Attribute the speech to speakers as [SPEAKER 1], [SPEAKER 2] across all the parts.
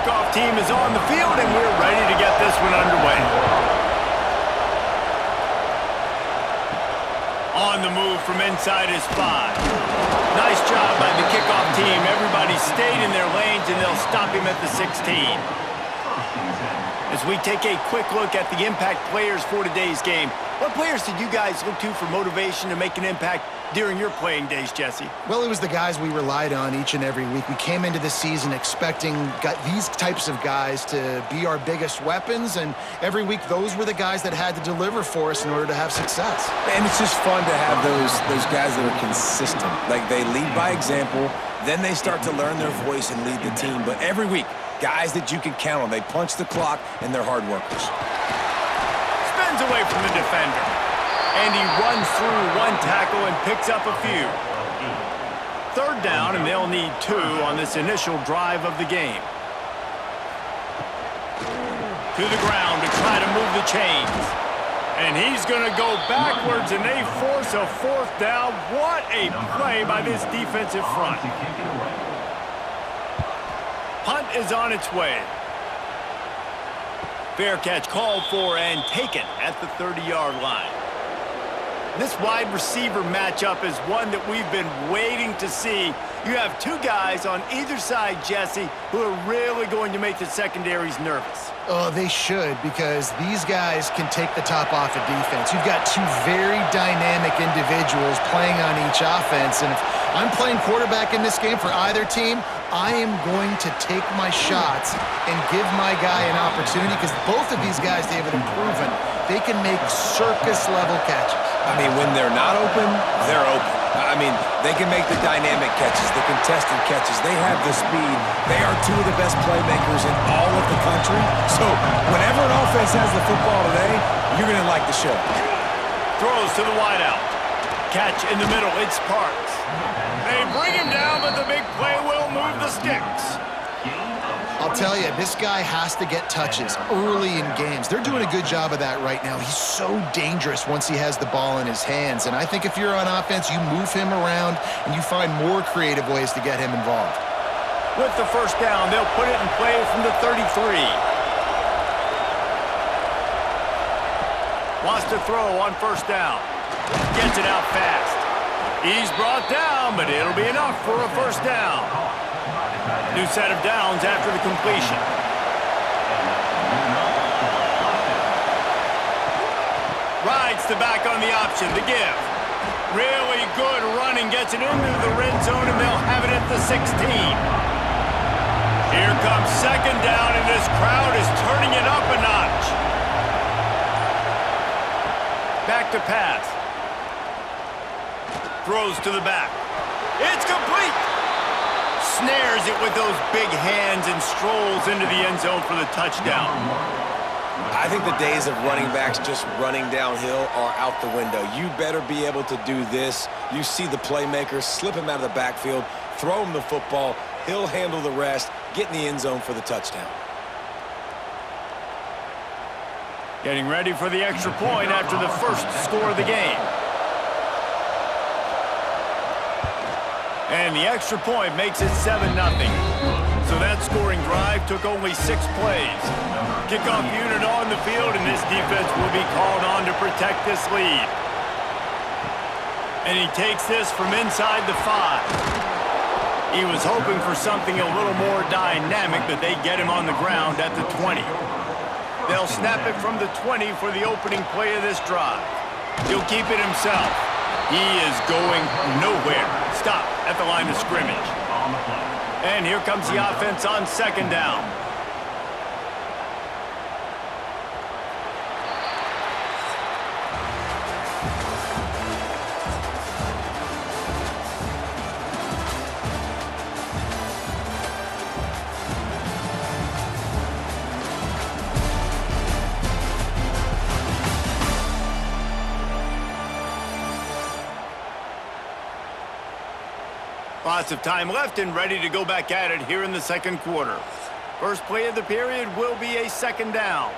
[SPEAKER 1] kickoff team is on the field, and we're ready to get this one underway. On the move from inside his 5. Nice job by the kickoff team. Everybody stayed in their lanes, and they'll stop him at the 16. As we take a quick look at the impact players for today's game, what players did you guys look to for motivation to make an impact during your playing days, Jesse?
[SPEAKER 2] Well, it was the guys we relied on each and every week. We came into the season expecting these types of guys to be our biggest weapons, and every week those were the guys that had to deliver for us in order to have success.
[SPEAKER 3] And it's just fun to have those guys that are consistent. Like, they lead by example, then they start to learn their voice and lead the team. But every week, guys that you can count on. They punch the clock, and they're hard workers.
[SPEAKER 1] Spins away from the defender. And he runs through one tackle and picks up a few. Third down, and they'll need 2 on this initial drive of the game. To the ground to try to move the chains. And he's going to go backwards, and they force a 4th down. What a play by this defensive front. Punt is on its way. Fair catch called for and taken at the 30-yard line. This wide receiver matchup is one that we've been waiting to see. You have 2 guys on either side, Jesse, who are really going to make the secondaries nervous.
[SPEAKER 2] Oh, they should, because these guys can take the top off of defense. You've got 2 very dynamic individuals playing on each offense, and if I'm playing quarterback in this game for either team, I am going to take my shots and give my guy an opportunity, because both of these guys, David, have proven they can make circus-level catches.
[SPEAKER 3] I mean, when they're not open, they're open. I mean, they can make the dynamic catches, the contested catches. They have the speed. They are 2 of the best playmakers in all of the country. So whenever an offense has the football today, you're going to like the show.
[SPEAKER 1] Throws to the wideout. Catch in the middle. It's Parks. They bring him down, but the big play will move the sticks.
[SPEAKER 2] I'll tell you, this guy has to get touches early in games. They're doing a good job of that right now. He's so dangerous once he has the ball in his hands. And I think if you're on offense, you move him around and you find more creative ways to get him involved.
[SPEAKER 1] With the first down, they'll put it in play from the 33. Wants to throw on first down. Gets it out fast. He's brought down, but it'll be enough for a first down. New set of downs after the completion. Rides the back on the option, the give. Really good running, gets it into the red zone, and they'll have it at the 16. Here comes second down, and this crowd is turning it up a notch. Back to pass. Throws to the back. It's complete. Snares it with those big hands and strolls into the end zone for the touchdown.
[SPEAKER 3] I think the days of running backs just running downhill are out the window. You better be able to do this. You see the playmaker, slip him out of the backfield, throw him the football, he'll handle the rest, get in the end zone for the touchdown.
[SPEAKER 1] Getting ready for the extra point after the first score of the game. And the extra point makes it 7-0. So that scoring drive took only 6 plays. Kickoff unit on the field, and this defense will be called on to protect this lead. And he takes this from inside the 5. He was hoping for something a little more dynamic, but they get him on the ground at the 20. They'll snap it from the 20 for the opening play of this drive. He'll keep it himself. He is going nowhere. Stop at the line of scrimmage. And here comes the offense on second down. Lots of time left and ready to go back at it here in the second quarter. First play of the period will be a second down.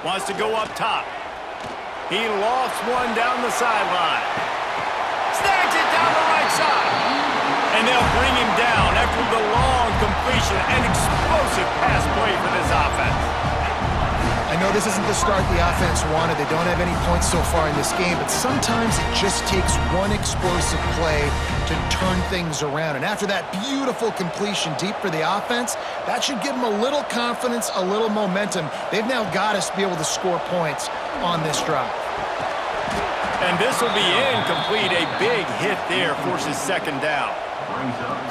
[SPEAKER 1] Wants to go up top. He lofts one down the sideline. Snags it down the right side. And they'll bring him down after the long completion and explosive pass play for this offense.
[SPEAKER 2] I know this isn't the start the offense wanted. They don't have any points so far in this game, but sometimes it just takes one explosive play to turn things around. And after that beautiful completion deep for the offense, that should give them a little confidence, a little momentum. They've now got us to be able to score points on this drive.
[SPEAKER 1] And this will be incomplete. A big hit there forces second down.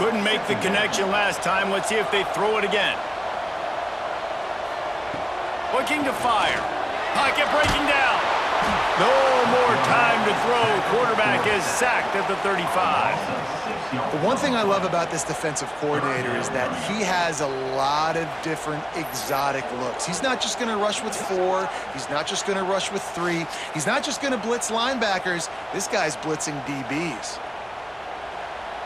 [SPEAKER 1] Couldn't make the connection last time. Let's see if they throw it again. Looking to fire. Pocket breaking down. No more time to throw. Quarterback is sacked at the 35.
[SPEAKER 2] The one thing I love about this defensive coordinator is that he has a lot of different exotic looks. He's not just going to rush with 4. He's not just going to rush with 3. He's not just going to blitz linebackers. This guy's blitzing DBs.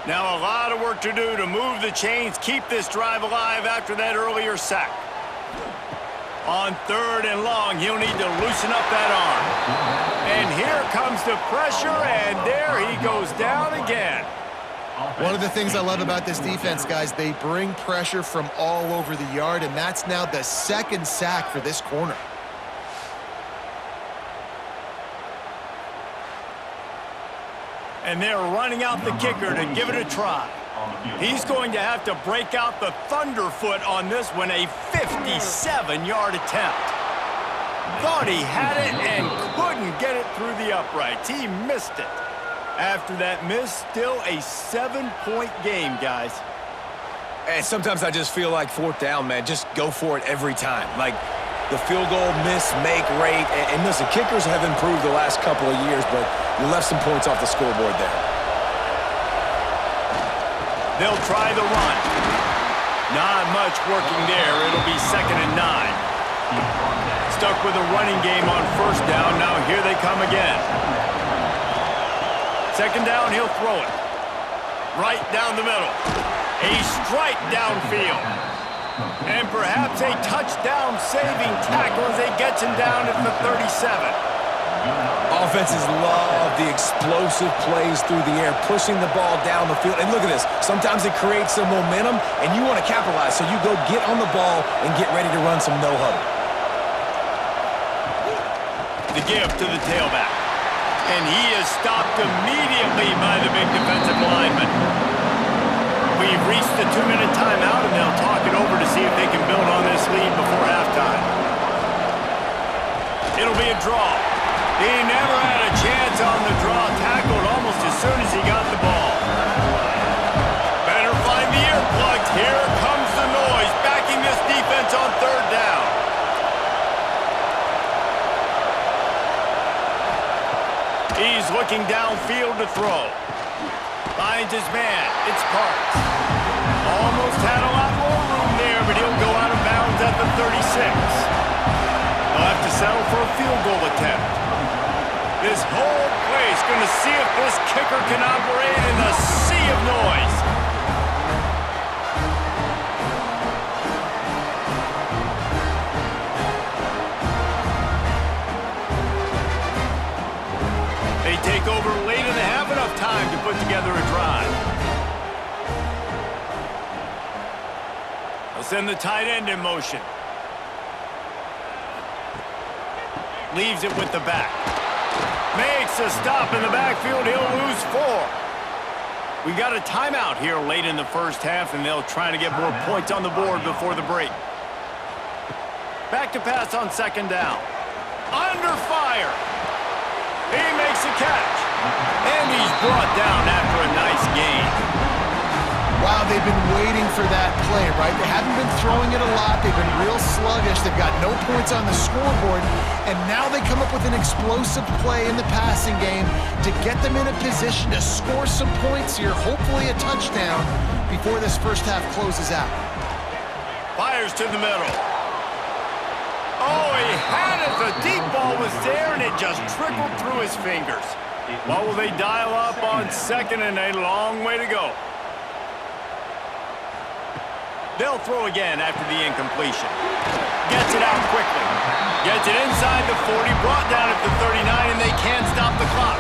[SPEAKER 1] Now a lot of work to do to move the chains, keep this drive alive after that earlier sack. On 3rd and long, he'll need to loosen up that arm. And here comes the pressure, and there he goes down again.
[SPEAKER 2] One of the things I love about this defense, guys, they bring pressure from all over the yard, and that's now the 2nd sack for this corner.
[SPEAKER 1] And they're running out the kicker to give it a try. He's going to have to break out the thunderfoot on this one, a 57-yard attempt. Thought he had it and couldn't get it through the uprights. He missed it. After that miss, still a 7-point game, guys.
[SPEAKER 3] And sometimes I just feel like 4th down, man. Just go for it every time. Like the field goal miss-make rate. And listen, kickers have improved the last couple of years, but you left some points off the scoreboard there.
[SPEAKER 1] They'll try the run. Not much working there. It'll be 2nd and 9. Stuck with a running game on 1st down. Now here they come again. 2nd down, he'll throw it. Right down the middle. A strike downfield. And perhaps a touchdown-saving tackle as they gets him down at the 37.
[SPEAKER 3] Offenses love the explosive plays through the air, pushing the ball down the field. And look at this. Sometimes it creates some momentum, and you want to capitalize, so you go get on the ball and get ready to run some no-huddle.
[SPEAKER 1] The give to the tailback. And he is stopped immediately by the big defensive lineman. We've reached the 2-minute timeout, and they'll talk it over to see if they can build on this lead before halftime. It'll be a draw. He never had a chance on the draw, tackled almost as soon as he got the ball. Better find the earplugs. Here comes the noise, backing this defense on 3rd down. He's looking downfield to throw. Finds his man. It's Parks. Almost had a lot more room there, but he'll go out of bounds at the 36. They'll have to settle for a field goal attempt. This whole place going to see if this kicker can operate in the sea of noise. They take over late and they have enough time to put together a drive. They'll send the tight end in motion. Leaves it with the back. Makes a stop in the backfield. He'll lose 4. We got a timeout here late in the 1st half, and they'll try to get more points on the board before the break. Back to pass on 2nd down. Under fire. He makes a catch. And he's brought down after a nice gain.
[SPEAKER 2] Wow, they've been waiting for that play, right? They haven't been throwing it a lot. They've been real sluggish. They've got no points on the scoreboard. And now they come up with an explosive play in the passing game to get them in a position to score some points here, hopefully a touchdown, before this 1st half closes out.
[SPEAKER 1] Fires to the middle. Oh, he had it. The deep ball was there, and it just trickled through his fingers. What will they dial up on 2nd and a long way to go? They'll throw again after the incompletion. Gets it out quickly. Gets it inside the 40, brought down at the 39, and they can't stop the clock.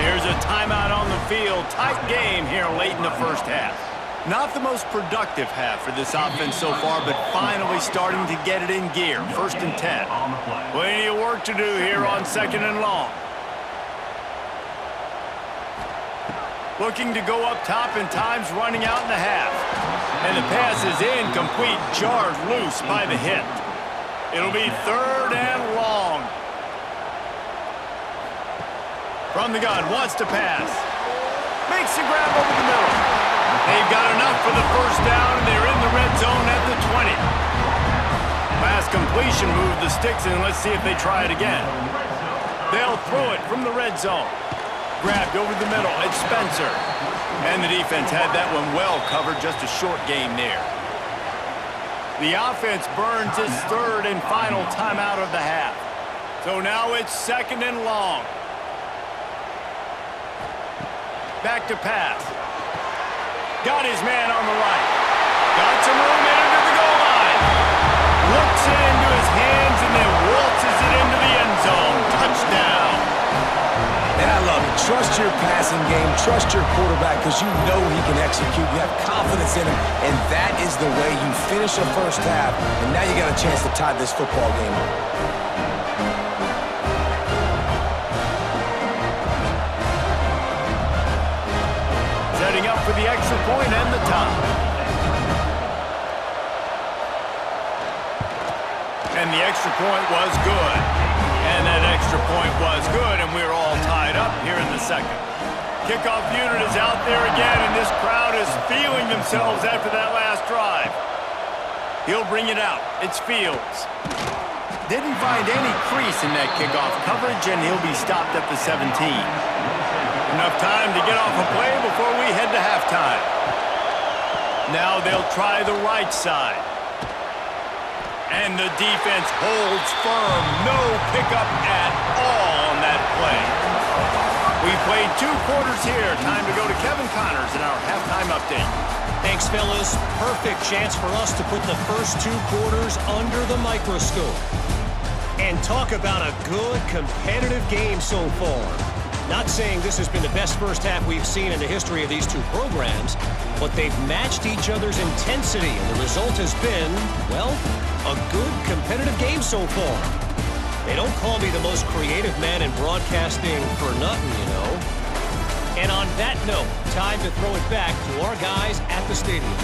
[SPEAKER 1] Here's a timeout on the field. Tight game here late in the first half. Not the most productive half for this offense so far, but finally starting to get it in gear. 1st and 10. Plenty of work to do here on 2nd and long. Looking to go up top, and time's running out in the half. And the pass is incomplete, jarred loose by the hit. It'll be 3rd and long. From the gun, wants to pass. Makes the grab over the middle. They've got enough for the first down, and they're in the red zone at the 20. Last completion moved the sticks in. Let's see if they try it again. They'll throw it from the red zone. Grabbed over the middle. It's Spencer. And the defense had that one well covered. Just a short game there. The offense burns its 3rd and final timeout of the half. So now it's 2nd and long. Back to pass. Got his man on the right. Got some room in into the goal line. Looks it into his hands and then waltzes it into the end zone. Touchdown.
[SPEAKER 3] And I love it. Trust your passing game. Trust your quarterback because you know he can execute. You have confidence in him. And that is the way you finish a first half. And now you got a chance to tie this football game up.
[SPEAKER 1] Setting up for the extra point and the tie. And the extra point was good. And that extra point was good, and we're all tied up here in the 2nd. Kickoff unit is out there again, and this crowd is feeling themselves after that last drive. He'll bring it out. It's Fields. Didn't find any crease in that kickoff coverage, and he'll be stopped at the 17. Enough time to get off a play before we head to halftime. Now they'll try the right side. And the defense holds firm. No pickup at all on that play. We've played 2 quarters here. Time to go to Kevin Connors in our halftime update.
[SPEAKER 4] Thanks, fellas. Perfect chance for us to put the first 2 quarters under the microscope. And talk about a good, competitive game so far. Not saying this has been the best first half we've seen in the history of these 2 programs, but they've matched each other's intensity, and the result has been, well, a good, competitive game so far. They don't call me the most creative man in broadcasting for nothing, you know. And on that note, time to throw it back to our guys at the stadium.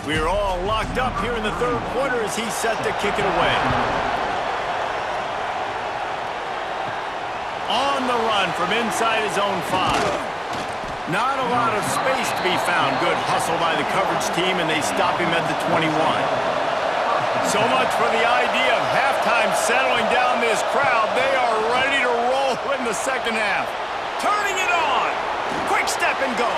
[SPEAKER 1] We're all locked up here in the 3rd quarter as he's set to kick it away. On the run from inside his own 5. Not a lot of space to be found. Good hustle by the coverage team, and they stop him at the 21. So much for the idea of halftime settling down this crowd. They are ready to roll in the 2nd half. Turning it on. Quick step and go.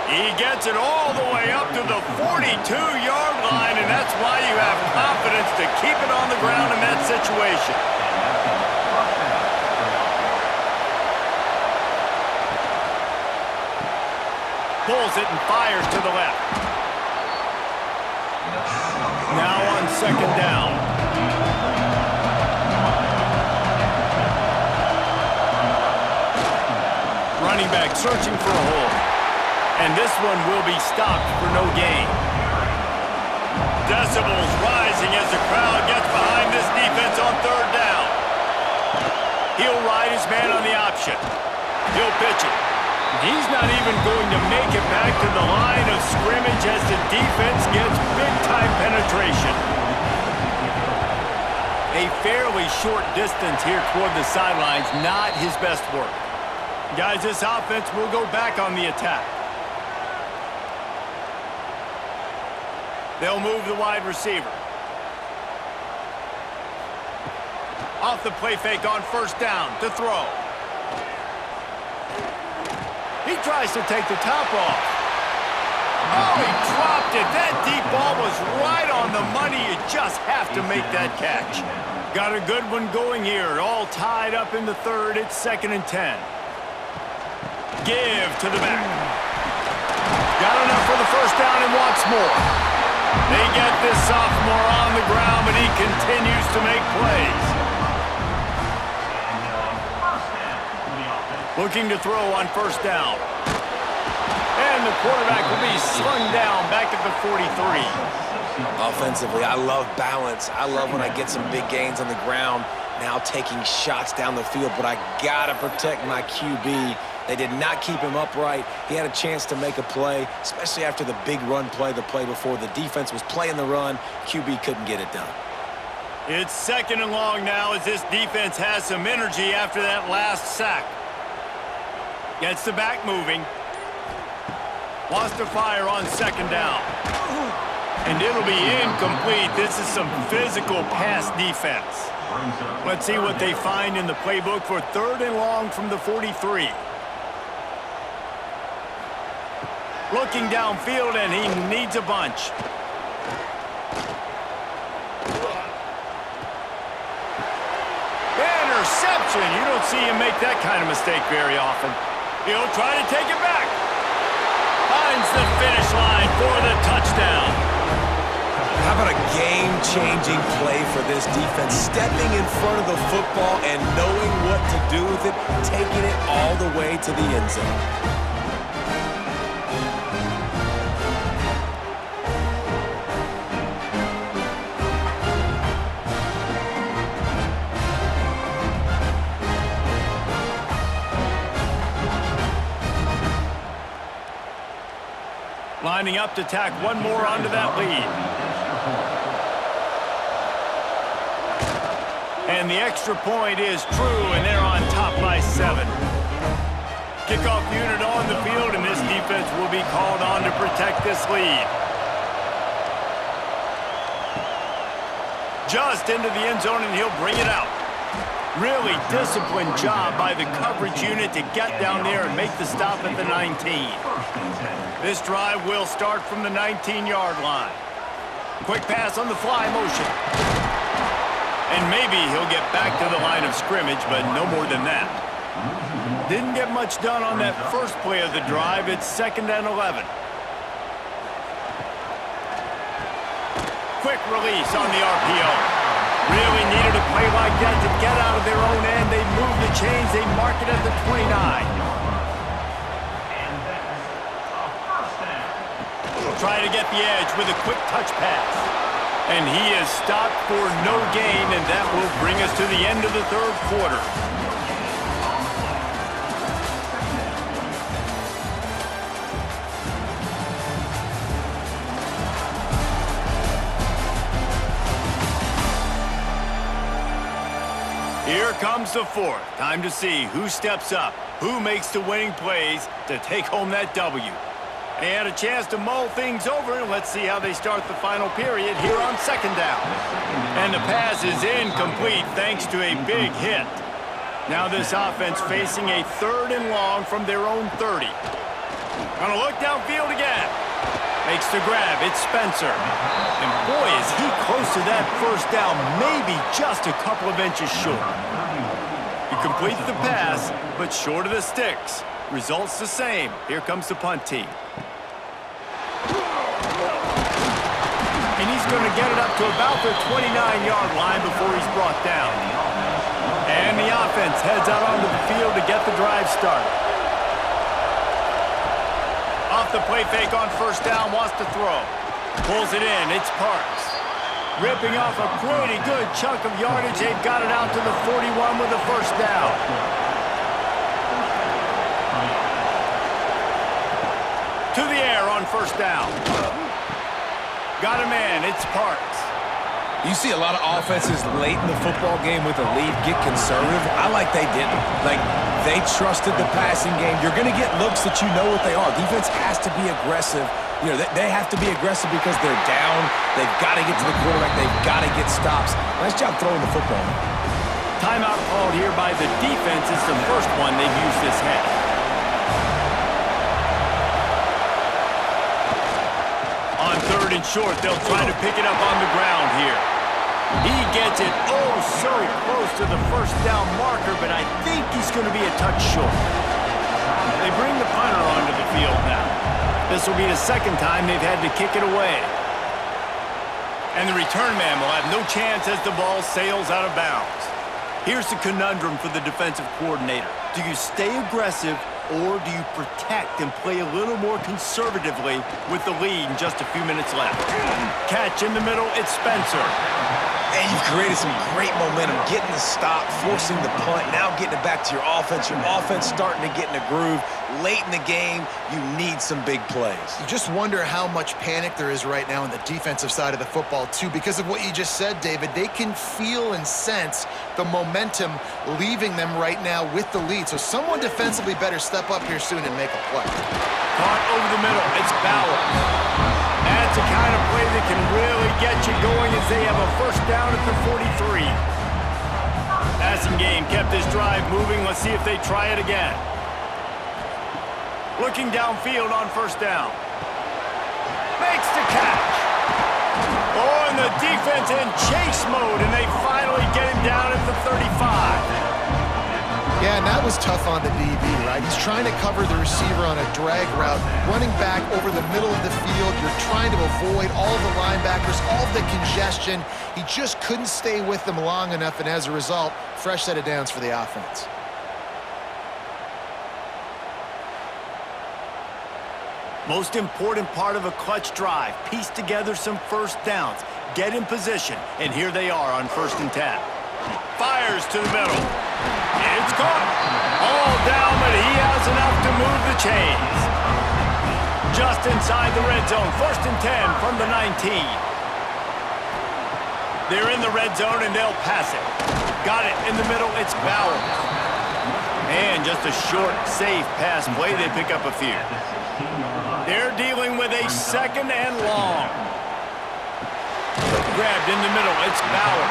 [SPEAKER 1] He gets it all the way up to the 42-yard line, and that's why you have confidence to keep it on the ground in that situation. Pulls it and fires to the left. Now on 2nd down. Running back searching for a hole. And this one will be stopped for no gain. Decibels rising as the crowd gets behind this defense on 3rd down. He'll ride his man on the option. He'll pitch it. He's not even going to make it back to the line of scrimmage as the defense gets big-time penetration. A fairly short distance here toward the sidelines, not his best work. Guys, this offense will go back on the attack. They'll move the wide receiver. Off the play fake on 1st down to throw. He tries to take the top off. Oh, he dropped it. That deep ball was right on the money. You just have to make that catch. Got a good one going here. All tied up in the 3rd. It's 2nd and 10. Give to the back. Got enough for the first down and wants more. They get this sophomore on the ground, but he continues to make plays. Looking to throw on first down. And the quarterback will be slung down back at the 43.
[SPEAKER 3] Offensively, I love balance. I love when I get some big gains on the ground, now taking shots down the field, but I got to protect my QB. They did not keep him upright. He had a chance to make a play, especially after the big run play the play before. The defense was playing the run. QB couldn't get it done.
[SPEAKER 1] It's 2nd and long now as this defense has some energy after that last sack. Gets the back moving. Wants to fire on 2nd down. And it'll be incomplete. This is some physical pass defense. Let's see what they find in the playbook for 3rd and long from the 43. Looking downfield, and he needs a bunch. Interception. You don't see him make that kind of mistake very often. He'll try to take it back. Finds the finish line for the touchdown.
[SPEAKER 3] How about a game-changing play for this defense? Stepping in front of the football and knowing what to do with it, taking it all the way to the end zone.
[SPEAKER 1] Lining up to tack one more onto that lead. And the extra point is true, and they're on top by 7. Kickoff unit on the field, and this defense will be called on to protect this lead. Just into the end zone, and he'll bring it out. Really disciplined job by the coverage unit to get down there and make the stop at the 19. This drive will start from the 19-yard line. Quick pass on the fly motion. And maybe he'll get back to the line of scrimmage, but no more than that. Didn't get much done on that first play of the drive. It's 2nd and 11. Quick release on the RPO. Really needed a play like that to get out of their own end. They move the chains. They mark it at the 29. Try to get the edge with a quick touch pass. And he is stopped for no gain, and that will bring us to the end of the 3rd quarter. Here comes the 4th. Time to see who steps up, who makes the winning plays to take home that W. They had a chance to mull things over. Let's see how they start the final period here on 2nd down. And the pass is incomplete thanks to a big hit. Now this offense facing a 3rd and long from their own 30. Gonna look downfield again. Makes the grab. It's Spencer. And boy, is he close to that first down, maybe just a couple of inches short. He completes the pass, but short of the sticks. Results the same. Here comes the punt team. And he's going to get it up to about the 29-yard line before he's brought down. And the offense heads out onto the field to get the drive started. Off the play fake on first down, wants to throw. Pulls it in, it's Parks. Ripping off a pretty good chunk of yardage. They've got it out to the 41 with the first down. To the air on first down. Got a man, it's Parks.
[SPEAKER 3] You see a lot of offenses late in the football game with a lead get conservative. I like they didn't. Like, they trusted the passing game. You're going to get looks that you know what they are. Defense has to be aggressive. You know, they have to be aggressive because they're down. They've got to get to the quarterback. They've got to get stops. Nice job throwing the football.
[SPEAKER 1] Timeout called here by the defense. It's the first one they've used this half. On 3rd and short, they'll try to pick it up on the ground here. He gets it oh so close to the first down marker, but I think he's going to be a touch short. They bring the punter onto the field now. This will be the 2nd time they've had to kick it away. And the return man will have no chance as the ball sails out of bounds. Here's the conundrum for the defensive coordinator. Do you stay aggressive or do you protect and play a little more conservatively with the lead and just a few minutes left? Catch in the middle, it's Spencer.
[SPEAKER 3] And you've created some great momentum, getting the stop, forcing the punt, now getting it back to your offense. Your offense starting to get in a groove. Late in the game, you need some big plays.
[SPEAKER 2] You just wonder how much panic there is right now on the defensive side of the football, too, because of what you just said, David. They can feel and sense the momentum leaving them right now with the lead. So someone defensively better step up here soon and make a play.
[SPEAKER 1] Caught over the middle, it's Bauer. That's the kind of play that can really get you going as they have a first down at the 43. Passing game kept this drive moving. Let's see if they try it again. Looking downfield on first down. Makes the catch. Oh, and the defense in chase mode, and they finally get him down at the 35.
[SPEAKER 2] Yeah, and that was tough on the DB, right? He's trying to cover the receiver on a drag route, running back over the middle of the field. You're trying to avoid all of the linebackers, all of the congestion. He just couldn't stay with them long enough, and as a result, fresh set of downs for the offense.
[SPEAKER 1] Most important part of a clutch drive, piece together some first downs, get in position, and here they are on 1st and 10. Fires to the middle. It's caught. All down, but he has enough to move the chains. Just inside the red zone, 1st and 10 from the 19. They're in the red zone, and they'll pass it. Got it in the middle, it's Bauer. And just a short, safe pass play, they pick up a few. They're dealing with a 2nd and long. Grabbed in the middle, it's Bauer.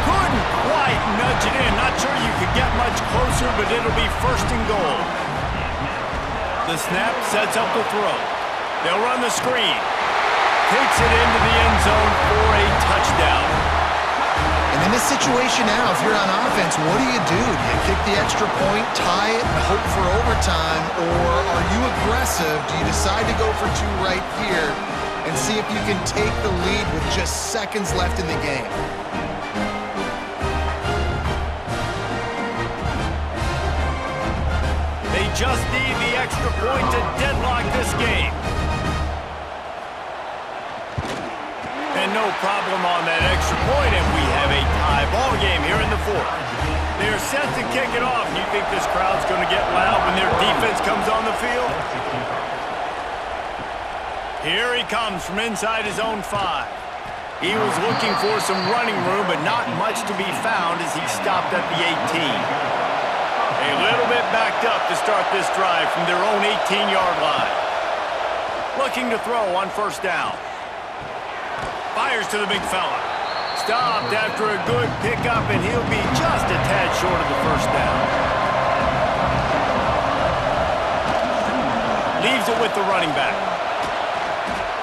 [SPEAKER 1] Couldn't quite nudge it in. Not sure you could get much closer, but it'll be 1st and goal. The snap sets up the throw. They'll run the screen. Takes it into the end zone for a touchdown.
[SPEAKER 2] And in this situation now, if you're on offense, what do? Do you kick the extra point, tie it, and hope for overtime, or are you aggressive? Do you decide to go for 2 right here and see if you can take the lead with just seconds left in the game?
[SPEAKER 1] They just need the extra point to deadlock this game. And no problem on that extra point, and we have a tie ball game here in the 4th. They're set to kick it off. You think this crowd's going to get loud when their defense comes on the field? Here he comes from inside his own 5. He was looking for some running room, but not much to be found as he stopped at the 18. A little bit backed up to start this drive from their own 18-yard line. Looking to throw on 1st down. Fires to the big fella. Stopped after a good pickup, and he'll be just a tad short of the 1st down. Leaves it with the running back.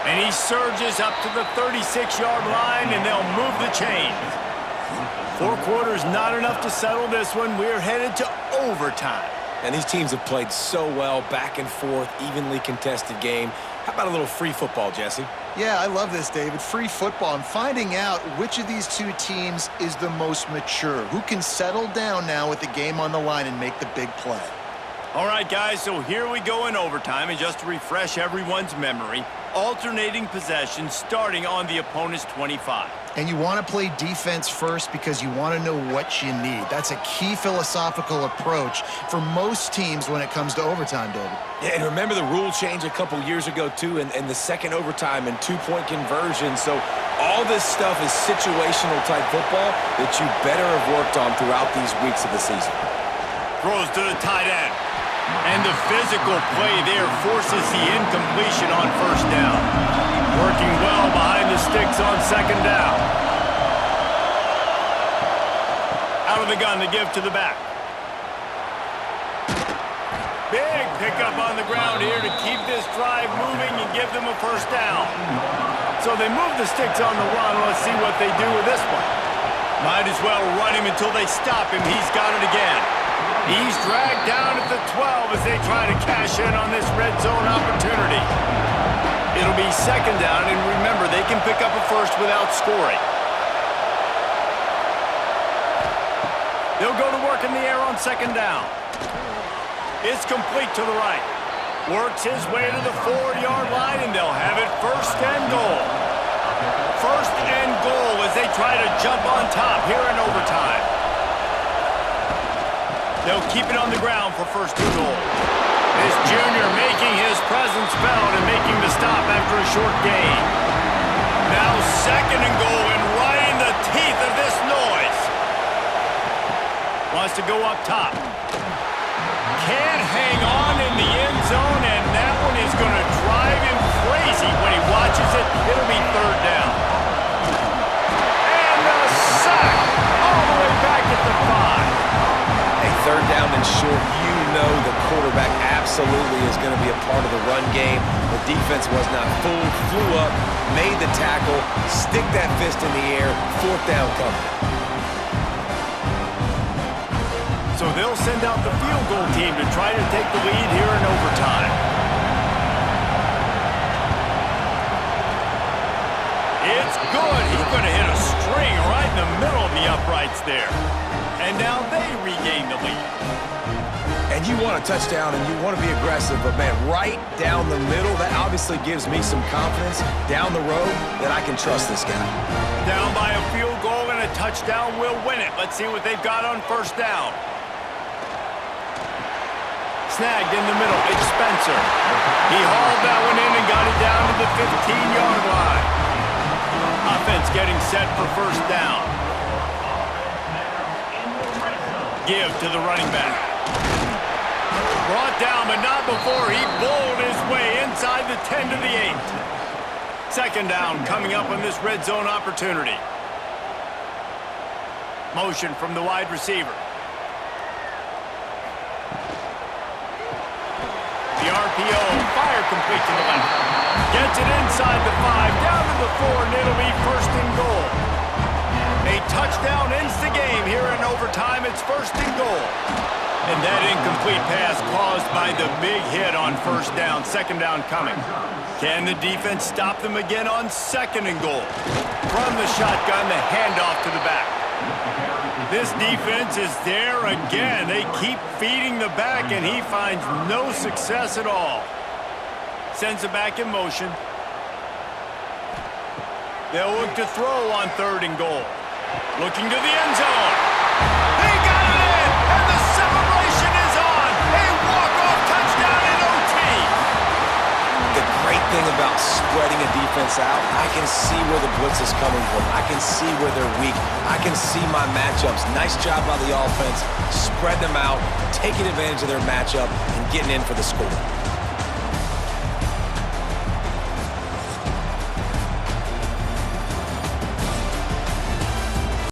[SPEAKER 1] And he surges up to the 36-yard line, and they'll move the chains. 4 quarters, not enough to settle this one. We're headed to overtime.
[SPEAKER 3] And these teams have played so well, back and forth, evenly contested game. How about a little free football, Jesse?
[SPEAKER 2] Yeah, I love this, David. Free football. I'm finding out which of these 2 teams is the most mature, who can settle down now with the game on the line and make the big play.
[SPEAKER 1] All right, guys, so here we go in overtime, and just to refresh everyone's memory, alternating possession starting on the opponent's 25.
[SPEAKER 2] And you want to play defense first because you want to know what you need. That's a key philosophical approach for most teams when it comes to overtime, David.
[SPEAKER 3] Yeah, and remember the rule change a couple years ago, too, and the second overtime and 2-point conversion. So all this stuff is situational type football that you better have worked on throughout these weeks of the season.
[SPEAKER 1] Throws to the tight end. And the physical play there forces the incompletion on 1st down. Working well behind the sticks on 2nd down. Out of the gun to give to the back. Big pickup on the ground here to keep this drive moving and give them a 1st down. So they move the sticks on the run. Let's see what they do with this one. Might as well run him until they stop him. He's got it again. He's dragged down at the 12 as they try to cash in on this red zone opportunity. It'll be 2nd down, and remember, they can pick up a 1st without scoring. They'll go to work in the air on second down. It's complete to the right. Works his way to the 4-yard line, and they'll have it first and goal. First and goal as they try to jump on top here in overtime. They'll keep it on the ground for first and goal. This junior making his presence felt and making the stop after a short gain. Now second and goal, and right in the teeth of this noise. Wants to go up top. Can't hang on in the end zone, and that one is going to drive him crazy when he watches it. It'll be third down. And a sack all the way back at the 5.
[SPEAKER 3] Hey, third down and short, you know the quarterback absolutely is going to be a part of the run game. The defense was not fooled, flew up, made the tackle, stick that fist in the air, fourth down coming.
[SPEAKER 1] So they'll send out the field goal team to try to take the lead here in overtime. It's good. He's going to hit a string right in the middle of the uprights there. And now they regain the lead.
[SPEAKER 3] And you want a touchdown and you want to be aggressive, but man, right down the middle, that obviously gives me some confidence down the road that I can trust this guy.
[SPEAKER 1] Down by a field goal and a touchdown will win it. Let's see what they've got on first down. Snagged in the middle, it's Spencer. He hauled that one in and got it down to the 15-yard line. Offense getting set for first down. Give to the running back. Brought down, but not before he bowled his way inside the 10 to the 8. Second down coming up on this red zone opportunity. Motion from the wide receiver. The RPO, fire complete to the left. Gets it inside the 5, down to the 4, and it'll be first and goal. A touchdown ends the game here in overtime. It's first and goal. And that incomplete pass caused by the big hit on first down. Second down coming. Can the defense stop them again on second and goal? From the shotgun, the handoff to the back. This defense is there again. They keep feeding the back, and he finds no success at all. Sends it back in motion. They'll look to throw on third and goal. Looking to the end zone. He got it in, and the celebration is on. A walk-off touchdown in OT.
[SPEAKER 3] The great thing about spreading a defense out, I can see where the blitz is coming from. I can see where they're weak. I can see my matchups. Nice job by the offense. Spread them out, taking advantage of their matchup, and getting in for the score.